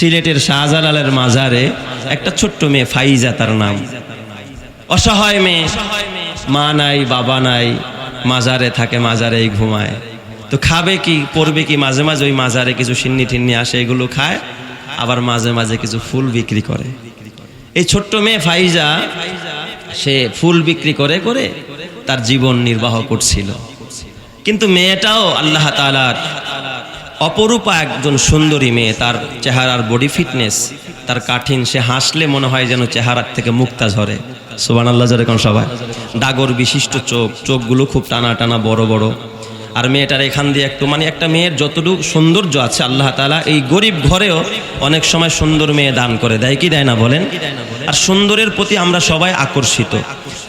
সিলেটের শাহজালালের মাজারে একটা ছোট্ট মেয়ে ফাইজা তার নাম, অসহায় মেয়ে, মা নাই বাবা নাই, মাজারে থাকে, মাজারেই ঘুমায়। তো খাবে কি পড়বে কি, মাঝে মাঝে ওই মাজারে কিছু সিন্নি টিন্নি আসে, এগুলো খায়, আবার মাঝে মাঝে কিছু ফুল বিক্রি করে। এই ছোট্ট মেয়ে ফাইজা সে ফুল বিক্রি করে করে তার জীবন নির্বাহ করছিল। কিন্তু মেয়েটাও আল্লাহ তাআলার অপরূপা একজন সুন্দরী মেয়ে, তার চেহারার বডি ফিটনেস, তার কাঠিন, সে হাসলে মনে হয় যেন চেহারার থেকে মুক্তা ঝরে। সুবহানাল্লাহ জোরে কোন সবাই। ডাগর বিশিষ্ট চোখ, চোখগুলো খুব টানা টানা বড় বড়। আর মেয়েটার এখান দিয়ে একটু মানে একটা মেয়ের যতটুকু সৌন্দর্য আছে আল্লাহ তাআলা এই গরিব ঘরেও অনেক সময় সুন্দর মেয়ে দান করে দেয়, কি দেয় না বলেন? আর সুন্দরের প্রতি আমরা সবাই আকর্ষিত।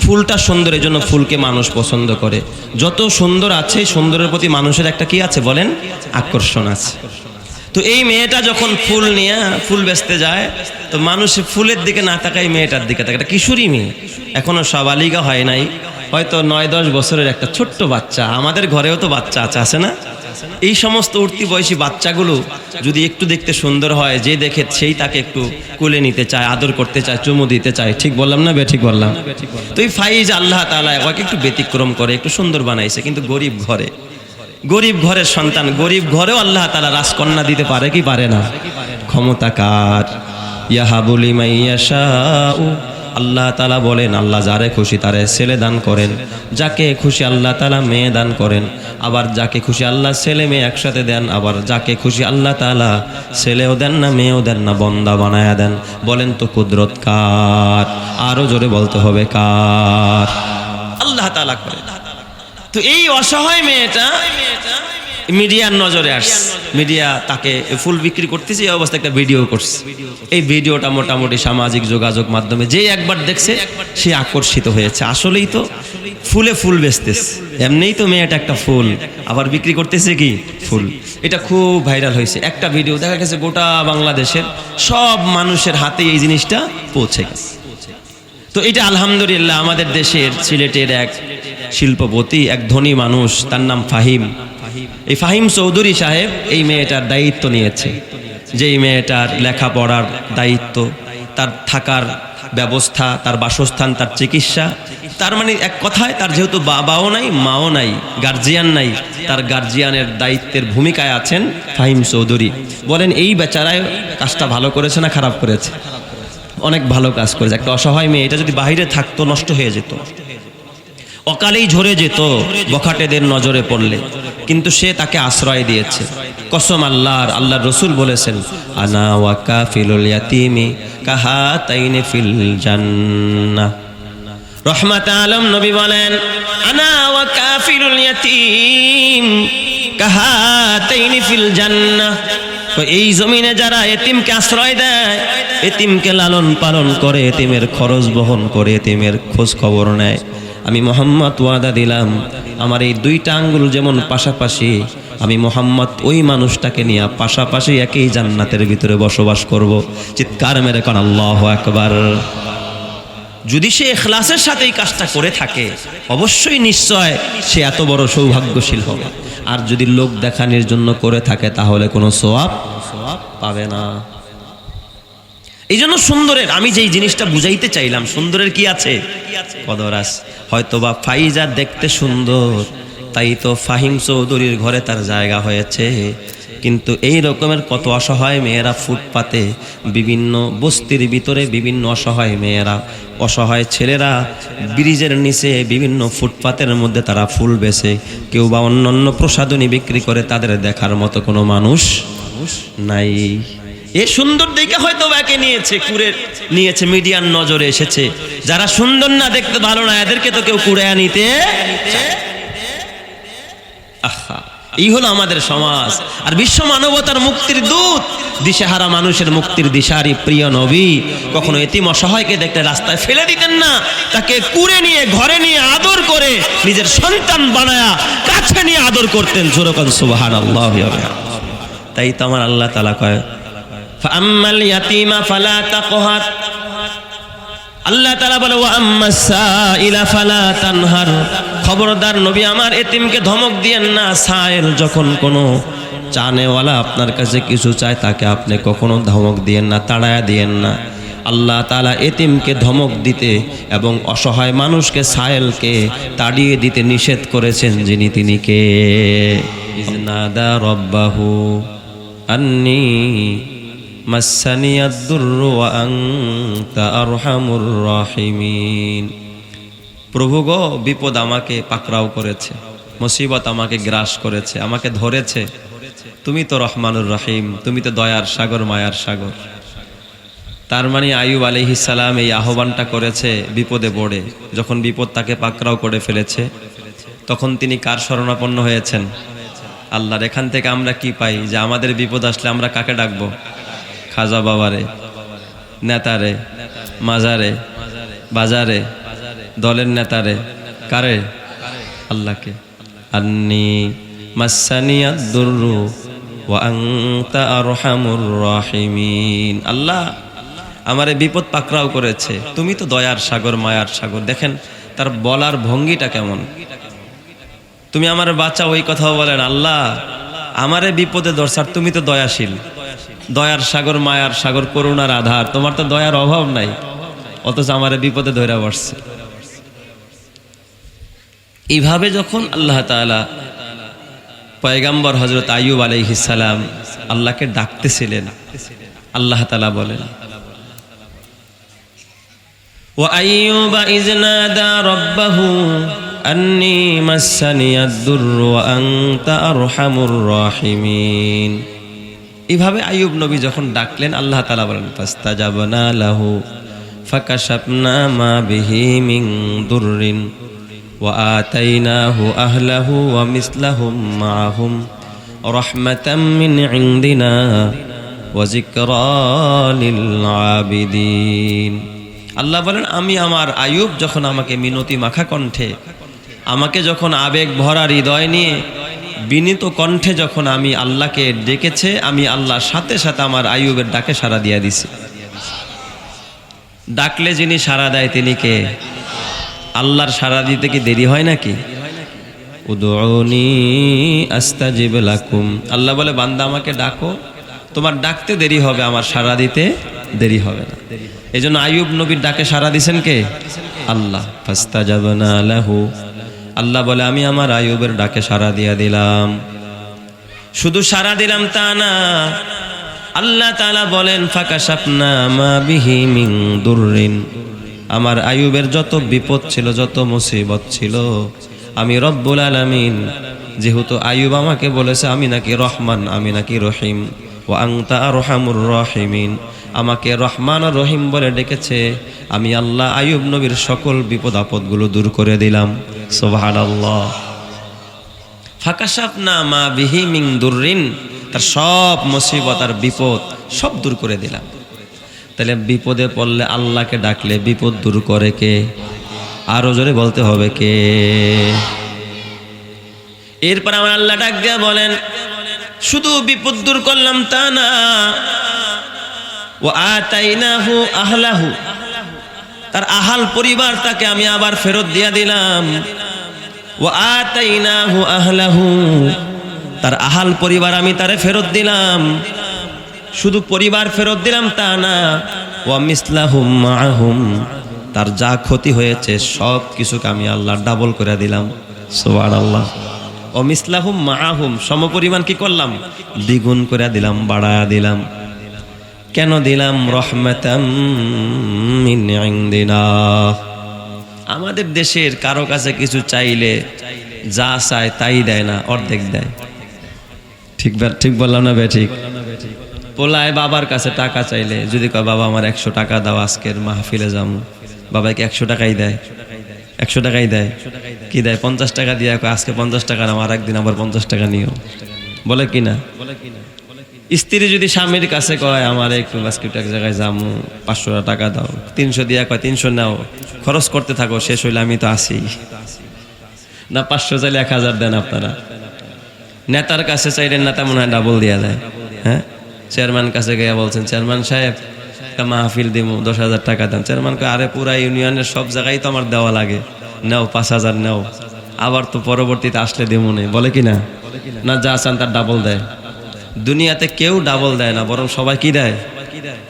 ফুলটা সুন্দর, এই জন্য ফুলকে মানুষ পছন্দ করে। যত সুন্দর আছে সুন্দরের প্রতি মানুষের একটা কি আছে বলেন? আকর্ষণ আছে। তো এই মেয়েটা যখন ফুল নিয়ে ফুল বেচতে যায়, তো মানুষ ফুলের দিকে না তাকায় মেয়েটার দিকে তাকায়। একটা কিশোরী মেয়ে, এখনো সাবালিকা হয় নাই, হয়তো 9-10 বছরের একটা ছোট্ট বাচ্চা। আমাদের ঘরেও তো বাচ্চা আছে না? এই সমস্ত উঠতি বয়সী বাচ্চাগুলো যদি একটু দেখতে সুন্দর হয়, যে দেখে সেই তাকে একটু কোলে নিতে চায়, আদর করতে চায়, চুমু দিতে চায়। ঠিক বললাম না বে ঠিক বললাম? তো এই ফাইজ আল্লাহ তাআলা ওকে একটু ব্যতিক্রম করে, একটু সুন্দর বানাইছে। কিন্তু গরিব ঘরে, গরিব ঘরের সন্তান, গরিব ঘরেও আল্লাহ তাআলা রাজকন্যা দিতে পারে কি পারে না? ক্ষমতা কার? ইয়াহাবু লিমান ইয়াশাউ। আল্লাহ তাআলা বলেন, আল্লাহ যারে খুশি তারে ছেলে দান করেন, যাকে খুশি আল্লাহ তাআলা মেয়ে দান করেন, আবার যাকে খুশি আল্লাহ ছেলে মেয়ে একসাথে দেন, আবার যাকে খুশি আল্লাহ তাআলা ছেলেও দেন না মেয়েও দেন না, বন্দা বানায়া দেন। বলেন তো কুদরত কার? আরো জোরে বলতে হবে কার? আল্লাহ তাআলা করে। তো এই অসহায় মেয়েটা মিডিয়ার নজরে আসছে। মিডিয়া তাকে ফুল বিক্রি করতেছে, এই অবস্থা একটা ভিডিও করছে। এই ভিডিওটা মোটামুটি সামাজিক যোগাযোগ মাধ্যমে যে একবার দেখছে সে আকর্ষিত হয়েছে। আসলেই তো ফুলে ফুল বেচতেছে, এমনিই তো মেয়েটা একটা ফুল, আবার বিক্রি করতেছে কি ফুল। এটা খুব ভাইরাল হয়েছে। একটা ভিডিও দেখা গেছে গোটা বাংলাদেশের সব মানুষের হাতে এই জিনিসটা পৌঁছে গেছে। তো এটা আলহামদুলিল্লাহ আমাদের দেশের সিলেটের এক শিল্পপতি, এক ধনী মানুষ, তার নাম ফাহিম। এই ফাহিম চৌধুরী সাহেব এই মেয়েটার দায়িত্ব নিয়েছে, যে এই মেয়েটার লেখাপড়ার দায়িত্ব, তার থাকার ব্যবস্থা, তার বাসস্থান, তার চিকিৎসা। তার মানে এক কথায় তার যেহেতু বাবাও নাই মাও নাই, গার্জিয়ান নাই, তার গার্জিয়ানের দায়িত্বের ভূমিকায় আছেন ফাহিম চৌধুরী। বলেন এই বেচারায় কাজটা ভালো করেছে না খারাপ করেছে? অনেক ভালো কাজ করেছে। একটা অসহায় মেয়ে, এটা যদি বাইরে থাকতো নষ্ট হয়ে যেত, অকালেই ঝরে যেত বখাটেদের নজরে পড়লে। কিন্তু সে তাকে আশ্রয় দিয়েছে। কসম আল্লাহর, আল্লাহর রাসূল বলেছেন, আনা ওয়া কাফিলুল ইয়াতীমি কাহাতাইনি ফিল জান্নাহ। রহমাত আলম নবী বলেন, আনা ওয়া কাফিলুল ইয়াতীম কাহাতাইনি ফিল জান্নাহ। তো এই জমিনে যারা এতিমকে আশ্রয় দেয়, এতিমকে লালন পালন করে, এতিমের খরচ বহন করে, এতিমের খোঁজ খবর নেয়, আমি মুহাম্মদ ওয়াদা দিলাম, আমার এই দুইটা আঙ্গুল যেমন পাশাপাশি, আমি মুহাম্মদ ওই মানুষটাকে নিয়ে পাশাপাশি একই জান্নাতের ভিতরে বসবাস করব। চিৎকার মেরে কোন আল্লাহু আকবার। যদি সে ইখলাসের সাথে এই কাজটা করে থাকে, অবশ্যই নিশ্চয় সে এত বড় সৌভাগ্যশীল হবে। আর যদি লোক দেখানোর জন্য করে থাকে, তাহলে কোনো সওয়াব পাবে না। এই জন্য সুন্দরের, আমি যেই জিনিসটা বুঝাইতে চাইলাম, সুন্দরের কি আছে? কদর আছে। হয়তোবা ফাইজা দেখতে সুন্দর, তাই তো ফাহিম চৌধুরীর ঘরে তার জায়গা হয়েছে। কিন্তু এই রকমের কত অসহায় মেয়েরা ফুটপাতে, বিভিন্ন বস্তির ভিতরে বিভিন্ন অসহায় মেয়েরা, অসহায় ছেলেরা ব্রিজের নিচে বিভিন্ন ফুটপাতের মধ্যে তারা ফুল বেচে, কেউ বা অন্যান্য প্রসাধনী বিক্রি করে। তাদের দেখার মতো কোনো মানুষ নাই। এ সুন্দর দেখে হয়তো একে নিয়েছে, কুড়ে নিয়েছে, মিডিয়ার নজরে এসেছে। যারা সুন্দর না, দেখতে ভালো না, এদেরকে তো কেউ কুড়ে নিতে। আহা, এই হলো আমাদের সমাজ। আর বিশ্ব মানবতার মুক্তির দূত, দিশেহারা মানুষের মুক্তির দিশারি প্রিয় নবী কখনো এতিম অসহায়কে দেখলে রাস্তায় ফেলে দিতেন না, তাকে কুড়ে নিয়ে ঘরে নিয়ে আদর করে নিজের সন্তান বানায়া কাছে নিয়ে আদর করতেন। জোরকান সুবহানাল্লাহ। তাই তো আমার আল্লাহ তাআলা কয়, ফাআম্মাল ইয়াতীমা ফালা তাকহার। আল্লাহ তাআলা বলে, ওয়া আম্মাস সাইলা ফালা তানহার। খবরদার নবী আমার, এতিমকে ধমক দিয়েন না। সাইল যখন কোনো চানেওয়ালা আপনার কাছে কিছু চায় তাকে আপনি কখনো ধমক দিয়েন না, তাড়ায়া দিয়েন না। আল্লাহ তাআলা এতিমকে ধমক দিতে এবং অসহায় মানুষকে সায়েলকে তাড়িয়ে দিতে নিষেধ করেছেন, যিনি তিনি কে? ইজনাদা রব্বাহু আন্নী মাসানিয়াদ দুররু ওয়া আনতা আরহামুর রাহিমিন। প্রভু গো, বিপদ আমাকে পাকড়াও করেছে, মুসিবত আমাকে গ্রাস করেছে, আমাকে ধরেছে। তুমি তো রহমানুর রহিম, তুমি তো দয়ার সাগর, মায়ার সাগর। তার মানে আইয়ুব আলাইহিস সালাম এই আহ্বানটা করেছে বিপদে পড়ে। যখন বিপদ তাকে পাকড়াও করে ফেলেছে, তখন তিনি কার শরণাপন্ন হয়েছেন? আল্লাহর। এখান থেকে আমরা কি পাই? যে আমাদের বিপদ আসলে আমরা কাকে ডাকবো? খাজা বাবারে, নেতারে, মাজারে, বাজারে, দলের নেতারে, কারে? আল্লাহকে। আন্নী মাসানিয়াদ দুররু ওয়া আনতা আরহামুর রাহিমিন। আল্লাহ, আমারে বিপদ পাকড়াও করেছে, তুমি তো দয়ার সাগর, মায়ার সাগর। দেখেন তার বলার ভঙ্গিটা কেমন। তুমি আমার বাঁচাও, ওই কথাও বলেন আল্লাহ আমারে বিপদে দরসার, তুমি তো দয়াশীল, দয়ার সাগর, মায়ার সাগর, করুণার আধার, তোমার তো দয়ার অভাব নাই, অথচ আমারে বিপদে ধরে বসছে। এইভাবে যখন আল্লাহ তাআলা পয়গম্বর হযরত আইয়ুব আলাইহিস সালাম আল্লাহকে ডাকতেছিলেন, আল্লাহ তাআলা বলেন ওয়া আইয়ুবা ইয নাদা রাব্বাহু আন্নী মাসানিয়াদ দুররু ওয়া আনতা আরহামুর রাহিমিন। এইভাবে আইয়ুব নবী যখন ডাকলেন, আল্লাহ তাআলা বলেন ফাস্তাজাবনা লাহু ফাকাশাফনা মা বিহি মিন দুররিন ওয়া আতাইনাহু আহলাহু ওয়া মিসলাহুম মাআহুম রাহমাতাম মিন ইনদিনা ওয়া যিকরা লিল আবিদিন। আল্লাহ বলেন আমি আমার আইয়ুব যখন আমাকে মিনতি মাখা কণ্ঠে, আমাকে যখন আবেগ ভরা হৃদয় নিয়ে বিনীত কণ্ঠে যখন আমি আল্লাহকে ডেকেছে, আমি আল্লাহর সাথে সাথে আমার আইয়ুবের ডাকে সাড়া দিয়া দিছি। ডাকলে যিনি সাড়া দেয় তিনি কে? আল্লাহর সাড়া দিতে কি দেরি হয় নাকি? উদউনি আস্তাজিব লাকুম। আল্লাহ বলে বান্দা আমাকে ডাকো, তোমার ডাকতে দেরি হবে, আমার সাড়া দিতে দেরি হবে না। এই জন্য আইয়ুব নবীর ডাকে সাড়া দিছেন কে? আল্লাহ। ফাস্তাজাবনা লাহু, আল্লাহ বলে আমি আমার আইয়ুবের ডাকে সাড়া দিয়া দিলাম। শুধু সাড়া দিলাম তা না, আল্লাহ তাআলা বলেন ফাকাশাফনা মা বিহি মিন দুররিন। আমার আইয়ুবের যত বিপদ ছিল, যত মুসিবত ছিল, আমি রব্বুল আলামিন, যেহেতু আইয়ুব আমাকে বলেছে আমি নাকি রহমান, আমি নাকি রহিম, ওয়া আনতা আরহামুর রাহিমিন, আমাকে রহমান ও রহিম বলে ডেকেছে, আমি আল্লাহ আইয়ুব নবীর সকল বিপদ আপদগুলো দূর করে দিলাম। সুবহানাল্লাহ। ফাকাশাফনা মা বিহি মিন দুররিন, তার সব মুসিবত আর বিপদ সব দূর করে দিলাম। তাহলে বিপদে পড়লে আল্লাহকে ডাকলে বিপদ দূর করে কে? আরো জোরে বলতে হবে কে? এরপর আমার আল্লাহ ডাক দিয়া বলেন শুধু বিপদ দূর করলাম তা না, ওয়া আতাইনাহু আহলাহু, তার আহাল পরিবার তাকে আমি আবার ফেরত দিয়া দিলাম। ওয়া আতাইনাহু আহলাহু, তার আহাল পরিবার আমি তারে ফেরত দিলাম। শুধু পরিবার ফেরত দিলাম তা না, ওয়া মিসলাহুম মাআহুম, তার যা ক্ষতি হয়েছে সব কিছুকে আমি আল্লাহ ডাবল করে দিলাম। সুবহানাল্লাহ। ও মিসলাহুম মাআহুম, সমপরিমাণ কি করলাম? দ্বিগুণ করে দিলাম, বাড়ায়া দিলাম। কেন দিলাম? রহমাতাম মিন ইনদিনা। আমাদের দেশের কারো কাছে কিছু চাইলে যা চায় তাই দেয় না, অর্ধেক দেয়। ঠিক বললাম না বে? ঠিক। পোলায় বাবার কাছে টাকা চাইলে যদি কয় বাবা আমার 100 টাকা দাও, আজকের মাহফিলে যাবো, বাবাকে 100 টাকাই দেয়, 100 টাকাই দেয়। কি দেয়? 50 টাকা দিয়ে আজকে 50 টাকা নাও, আর একদিন আবার 50 টাকা নিও, বলে কি না? স্ত্রী যদি স্বামীর কাছে কয় আমার একটু আজকে এক জায়গায় যাবো, 500 টাকা দাও, 300 দিয়া কয় 300 নাও, খরচ করতে থাকো, শেষ হইলে আমি তো আসি না। 500 চাইলে 1000 দেন আপনারা। নেতার কাছে চাইলেন, নেতা মনে হয় ডাবল দিয়া দেয়। হ্যাঁ, চেয়ারম্যান কাছে গিয়ে বলছেন চেয়ারম্যান সাহেব একটা মাহফিল দিব, 10,000 টাকা দেন। চেয়ারম্যান কয় আরে পুরা ইউনিয়নের সব জায়গায় তো আমার দেওয়া লাগে, নাও 5,000 নাও, আবার তো পরবর্তীতে আসলে দেবো নেই, বলে কি না? না, যা চান তার ডাবল দেয়। দুনিয়াতে কেউ ডাবল দেয় না, বরং সবাই কি দেয়?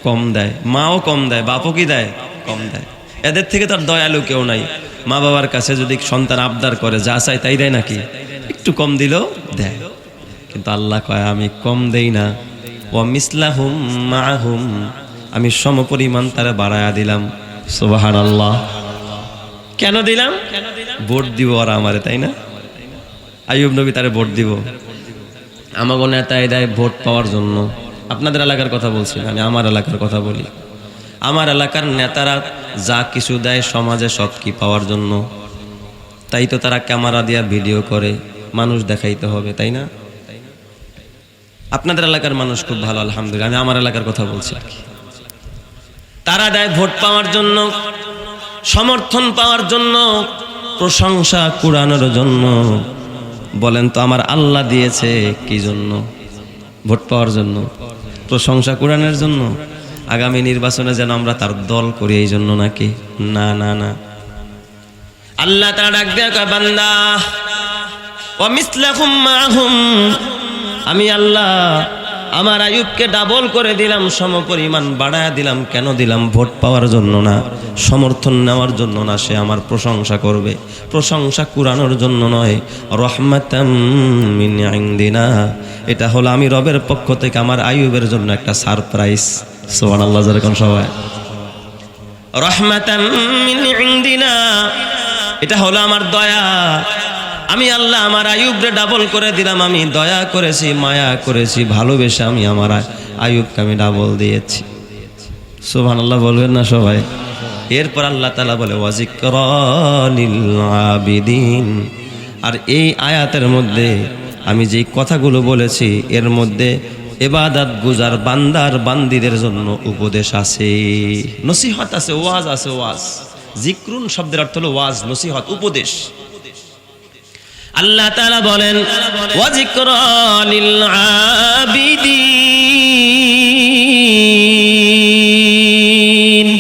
কম দেয়। মাও কম দেয়, বাপও কি দেয়? কম দেয়। এদের থেকে তার দয়ালু কেউ নাই। মা বাবার কাছে যদি সন্তান আবদার করে যা চাই তাই দেয় নাকি? একটু কম দিলেও দেয়। কিন্তু আল্লাহ কয় আমি কম দেই না। ওয়া মিসলাহুম মাহুম, আমি সমপরিমাণ তারা বাড়ায়া দিলাম। সুবহানাল্লাহ। কেন দিলাম? ভোট দিব ওরা আমারে, তাই না? আইয়ুব নবী তারে ভোট দিব। আমাগো নেতায় দেয় ভোট পাওয়ার জন্য। আপনাদের এলাকার কথা বলছি, আমি আমার এলাকার কথা বলি। আমার এলাকার নেতারা যা কিছু দেয় সমাজে সব কি পাওয়ার জন্য। তাই তো তারা ক্যামেরা দিয়া ভিডিও করে, মানুষ দেখাইতে হবে, তাই না? আপনাদের এলাকার মানুষ খুব ভালো, আলহামদুলিল্লাহ। আমি আমার এলাকার কথা বলছি আর কি। তারা দেয় ভোট পাওয়ার জন্য, সমর্থন পাওয়ার জন্য, প্রশংসা কুড়ানোর জন্য। বলেন তো আমার আল্লাহ দিয়েছে কি জন্য? ভোট পাওয়ার জন্য, প্রশংসা কুড়ানোর জন্য। আগামী নির্বাচনে যেন আমরা তার দল করি এই জন্য নাকি? না না না। আল্লাহ তাআলা ডাক দেয়া কয় বান্দা ওয়া মিসলাহুম মাহুম, আমি আল্লাহ আমার আইয়ুবকে ডাবল করে দিলাম, সমপরিমাণ বাড়ায়া দিলাম। কেন দিলাম? ভোট পাওয়ার জন্য না, সমর্থন নেওয়ার জন্য না। সে আমার প্রশংসা করবে, প্রশংসা কুড়ানোর জন্য নয়। রহমাতাম মিন ইনদিনা, এটা হলো আমি রবের পক্ষ থেকে আমার আইয়ুবের জন্য একটা সারপ্রাইজ। সুবহানাল্লাহ, যেরকম সবাই রহমাতাম মিন ইনদিনা, এটা হলো আমার দয়া। আমি আল্লাহ আমার আইয়ুবরে ডাবল করে দিলাম। আমি দয়া করেছি, মায়া করেছি, ভালোবেসে আমি আমার আইয়ুবকে আমি ডাবল দিয়েছি। সুবহানাল্লাহ বলবেন না সবাই? এরপর আল্লাহ তাআলা বলে ওয়াজিকরা লিল আবিদিন। আর এই আয়াতের মধ্যে আমি যেই কথাগুলো বলেছি এর মধ্যে ইবাদত গুজার বান্দার বান্দিদের জন্য উপদেশ আছে, নসিহত আছে, ওয়াজ আছে। ওয়াজ, জিক্রুন শব্দের অর্থ হলো ওয়াজ, নসিহত, উপদেশ। আল্লাহ তাআলা বলেন ওয়াজিকরা লিল আবিদিন।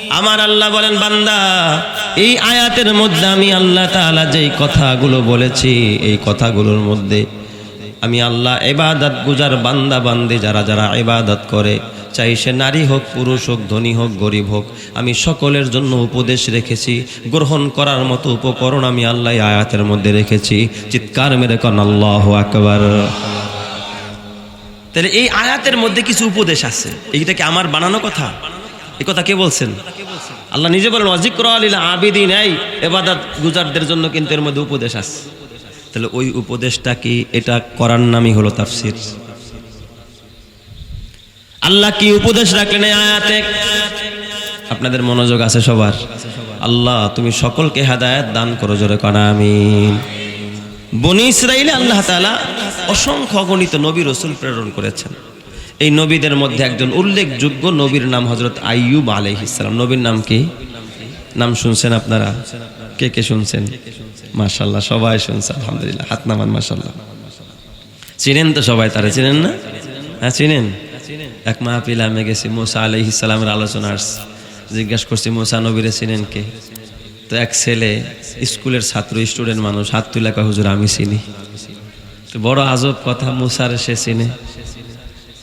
আমার আল্লাহ বলেন বান্দা, এই আয়াতের মধ্যে আমি আল্লাহ তাআলা যেই কথাগুলো বলেছি এই কথাগুলোর মধ্যে আমি আল্লাহ ইবাদত গুজার বান্দা বান্দি যারা যারা ইবাদত করে, চাই সে নারী হোক, পুরুষ হোক, ধনী হোক, গরিব হোক, আমি সকলের জন্য উপদেশ রেখেছি। গ্রহণ করার মতো উপকরণ আমি আল্লাহ আয়াতের মধ্যে রেখেছি। চিৎকার মেরে কোন আল্লাহু আকবার। তাহলে এই আয়াতের মধ্যে কিছু উপদেশ আছে। এইটা কি আমার বানানো কথা? এই কথা কে বলছেন? আল্লাহ নিজে বলেন ওয়াজিকরা লিল আবিদিন, এই ইবাদত গুজারদের জন্য কিন্তু এর মধ্যে উপদেশ আছে। তাহলে ওই উপদেশটা কি? এটা করার নামই হলো তাফসীর। আল্লাহ কি উপদেশ রাখলেন এই আয়াতে? আপনাদের মনোযোগ আছে সবার? আল্লাহ তুমি সকলকে হেদায়েত দান করো, জোরে কর আমিন। বনি ইসরাইলে আল্লাহ তাআলা অসংখ্য অগণিত নবী রাসূল প্রেরণ করেছেন। এই নবীদের মধ্যে একজন উল্লেখযোগ্য নবীর নাম হযরত আইয়ুব আলাইহিস সালাম। নবীর নাম কি? নাম শুনছেন আপনারা? কে কে শুনছেন? মাশাআল্লাহ, সবাই শুনছে, আলহামদুলিল্লাহ। হাত নামান, মাশাআল্লাহ। চিনেন তো সবাই তারে? চিনেন না? হ্যাঁ চিনেন। এক মাহফিলে আমি গেছি, মুসা আলাইহিস সালামের আলোচনা আসছে। জিজ্ঞেস করছি মুসা নবীরে চিনেন কে? তো এক ছেলে, স্কুলের ছাত্র, স্টুডেন্ট মানুষ, হাত তুলে কয় হুজুর আমি চিনি। তো বড় আজব কথা, মুসারে সে চিনে।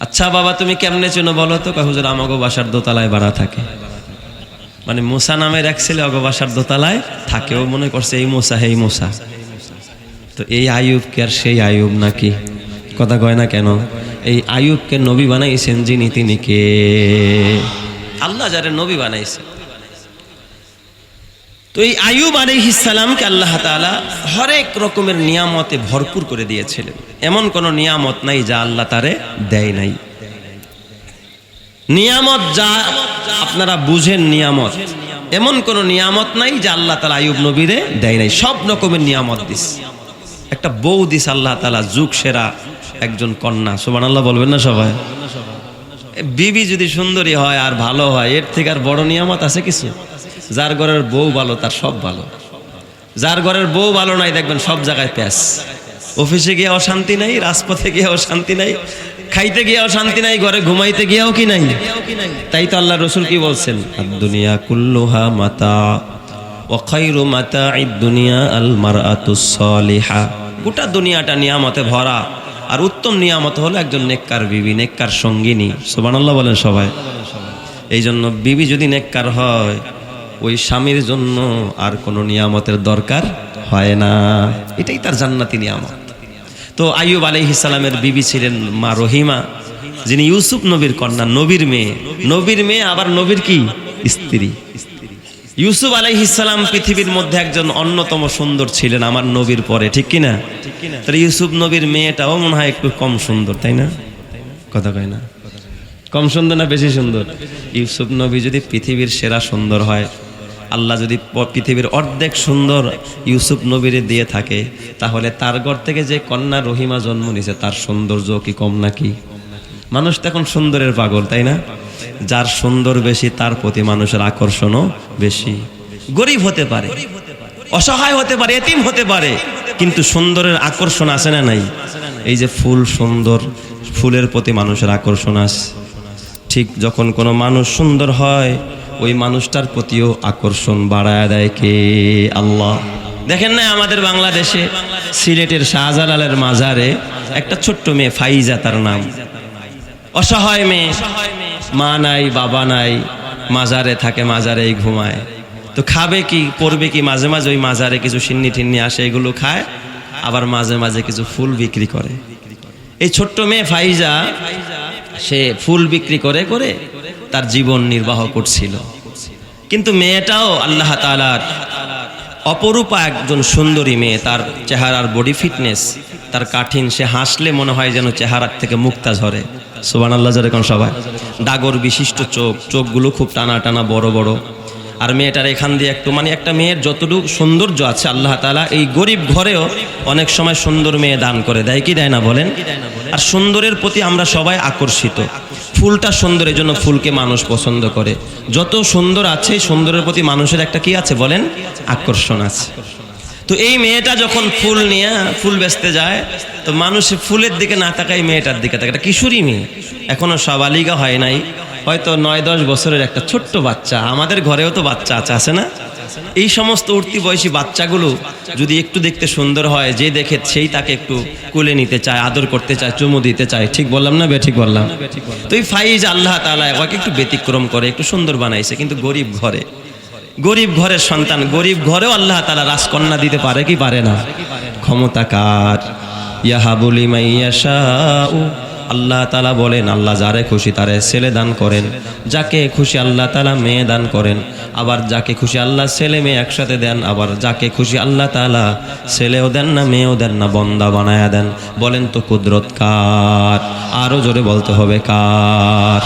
আচ্ছা বাবা তুমি কেমনে চেনো বলো তো? কয় হুজুর আমাগো বাসার দোতলায় ভাড়া থাকে। মানে মুসা নামের এক ছেলে অগো বাসার দোতলায় থাকে। ও মনে করছে এই মুসা, হেই মুসা। তো এই আইয়ুব কে আর সেই আইয়ুব নাকি? কথা কয় না কেন? এই আইয়ুবকে নবী বানাইছেন যিনি, তিনি কে? আল্লাহ যারে নবী বানাইছেন। তো এই আইয়ুব আলাইহিস সালামকে আল্লাহ তাআলা হরেক রকমের নিয়ামতে ভরপুর করে দিয়েছিলেন। এমন কোন নিয়ামত নাই যা আল্লাহ তারে দেয় নাই। নিয়ামত যা আপনারা বুঝেন নিয়ামত, এমন কোন নিয়ামত নাই যা আল্লাহ তাআলা আইয়ুব নবীরে দেয় নাই। সব রকমের নিয়ামত দিস। একটা বউ দিস আল্লাহ তাআলা, যুগ সেরা একজন কন্যা। সুবহানাল্লাহ বলবেন না সবাই? বিবি যদি সুন্দরী হয় আর ভালো হয়, এর থেকে আর বড় নিয়ামত আছে কিছু? যার ঘরের বউ ভালো তার সব ভালো। যার ঘরের বউ ভালো নাই দেখবেন সব জায়গায় প্যাস। অফিসে গিয়ে অশান্তি নাই, রাজপথে গিয়ে অশান্তি নাই, খাইতে গিয়ে অশান্তি নাই, ঘরে ঘুমাইতে গিয়েও কি নাই। তাই তো আল্লাহ রাসূল কি বলছেন? আদ-দুনিয়া কুল্লুহা মাতা ওয়া খায়রু মাতা'id দুনিয়া আল মারআতুস সালিহা। গোটা দুনিয়াটা নিয়ামতে ভরা, আর উত্তম নিয়ামত হলো একজন নেককার বিবি, নেককার সঙ্গিনী। সুবহানাল্লাহ বলেন সবাই। এই জন্য বিবি যদি নেককার হয়, ওই স্বামীর জন্য আর কোনো নিয়ামতের দরকার হয় না, এটাই তার জান্নাতি নিয়ামত। তো আইয়ুব আলাইহিস সালামের বিবি ছিলেন মা রহিমা, যিনি ইউসুফ নবীর কন্যা, নবীর মেয়ে। নবীর মেয়ে আবার নবীর কি স্ত্রী। ইউসুফ আলাইহিস সালাম পৃথিবীর মধ্যে একজন অন্যতম সুন্দর ছিলেন আমার নবীর পরে, ঠিক কি না? তাহলে ইউসুফ নবীর মেয়েটাও মনে হয় একটু কম সুন্দর, তাই না? কথা কয় না? কম সুন্দর না বেশি সুন্দর? ইউসুফ নবী যদি পৃথিবীর সেরা সুন্দর হয়, আল্লাহ যদি পৃথিবীর অর্ধেক সুন্দর ইউসুফ নবীরে দিয়ে থাকে, তাহলে তার ঘর থেকে যে কন্যা রহিমা জন্ম নিছে তার সৌন্দর্য কি কম নাকি? মানুষ তো এখন সুন্দরের পাগল, তাই না? যার সুন্দর বেশি তার প্রতি মানুষের আকর্ষণও বেশি। গরিব হতে পারে, অসহায় হতে পারে, এতিম হতে পারে, কিন্তু সুন্দরের আকর্ষণ আছে না নাই? এই যে ফুল সুন্দর, ফুলের প্রতি মানুষের আকর্ষণ আছে। ঠিক যখন কোনো মানুষ সুন্দর হয়, ওই মানুষটার প্রতিও আকর্ষণ বাড়ায় দেয় কে? আল্লাহ। দেখেন না আমাদের বাংলাদেশে সিলেটের শাহজালালের মাজারে একটা ছোট্ট মেয়ে, ফাইজা তার নাম, অসহায় মেয়ে, মা নাই বাবা নাই, মাজারে থাকে, মাজারেই ঘুমায়। তো খাবে কি, পড়বে কি? মাঝে মাঝে ওই মাজারে কিছু সিন্নি টিন্নি আসে, এগুলো খায়, আবার মাঝে মাঝে কিছু ফুল বিক্রি করে। এই ছোট্ট মেয়ে ফাইজা, সে ফুল বিক্রি করে করে তার জীবন নির্বাহ করছিল। কিন্তু মেয়েটাও আল্লাহ তাআলার অপরূপা একজন সুন্দরী মেয়ে। তার চেহারার বডি ফিটনেস, তার কাঠিন, সে হাসলে মনে হয় যেন চেহারার থেকে মুক্তা ঝরে। সুবহানাল্লাহ যেরকম সবাই। ডাগর বিশিষ্ট চোখ, চোখগুলো খুব টানা টানা বড় বড়। আর মেয়েটার এখান দিয়ে একটু, মানে একটা মেয়ের যতটুকু সৌন্দর্য আছে আল্লাহ তাআলা এই গরিব ঘরেও অনেক সময় সুন্দর মেয়ে দান করে দেয়, কি দেয় না বলেন? আর সুন্দরের প্রতি আমরা সবাই আকর্ষিত। ফুলটা সুন্দর, এই জন্য ফুলকে মানুষ পছন্দ করে। যত সুন্দর আছে, সুন্দরের প্রতি মানুষের একটা কি আছে বলেন? আকর্ষণ আছে। তো এই মেয়েটা যখন ফুল নিয়ে ফুল বেচতে যায়, তো মানুষ ফুলের দিকে না তাকায় মেয়েটার দিকে তাকায়। একটা কিশোরী মেয়ে, এখনো সাবালিকা হয় নাই, হয়তো 9-10 বছরের একটা ছোট্ট বাচ্চা। আমাদের ঘরেও তো বাচ্চা আছে না? এই সমস্ত উঠতি বয়সী বাচ্চাগুলো যদি একটু দেখতে সুন্দর হয়, যে দেখে সেই তাকে একটু কোলে নিতে চায়, আদর করতে চায়, চুমু দিতে চায়। ঠিক বললাম না ঠিক বললাম? তো এই ফাইজ আল্লাহ তাআলা ওকে একটু ব্যতিক্রম করে, একটু সুন্দর বানাইছে। কিন্তু গরিব ঘরে, গরিব ঘরের সন্তান, গরিব ঘরেও আল্লাহ তাআলা রাজকন্যা দিতে পারে কি পারে না? ক্ষমতা কার? ইয়াহাবু লিমান ইয়াশাউ। আল্লাহ তাআলা বলেন, আল্লাহ যারে খুশি তারে ছেলে দান করেন, যাকে খুশি আল্লাহ তাআলা মেয়ে দান করেন। আবার যাকে খুশি আল্লাহ ছেলে মেয়ে একসাথে দেন, আবার যাকে খুশি আল্লাহ তাআলা ছেলেও দেন না, মেয়েও দেন না, বন্দা বানায়া দেন। বলেন তো কুদরত কার? আরো জোরে বলতে হবে কার?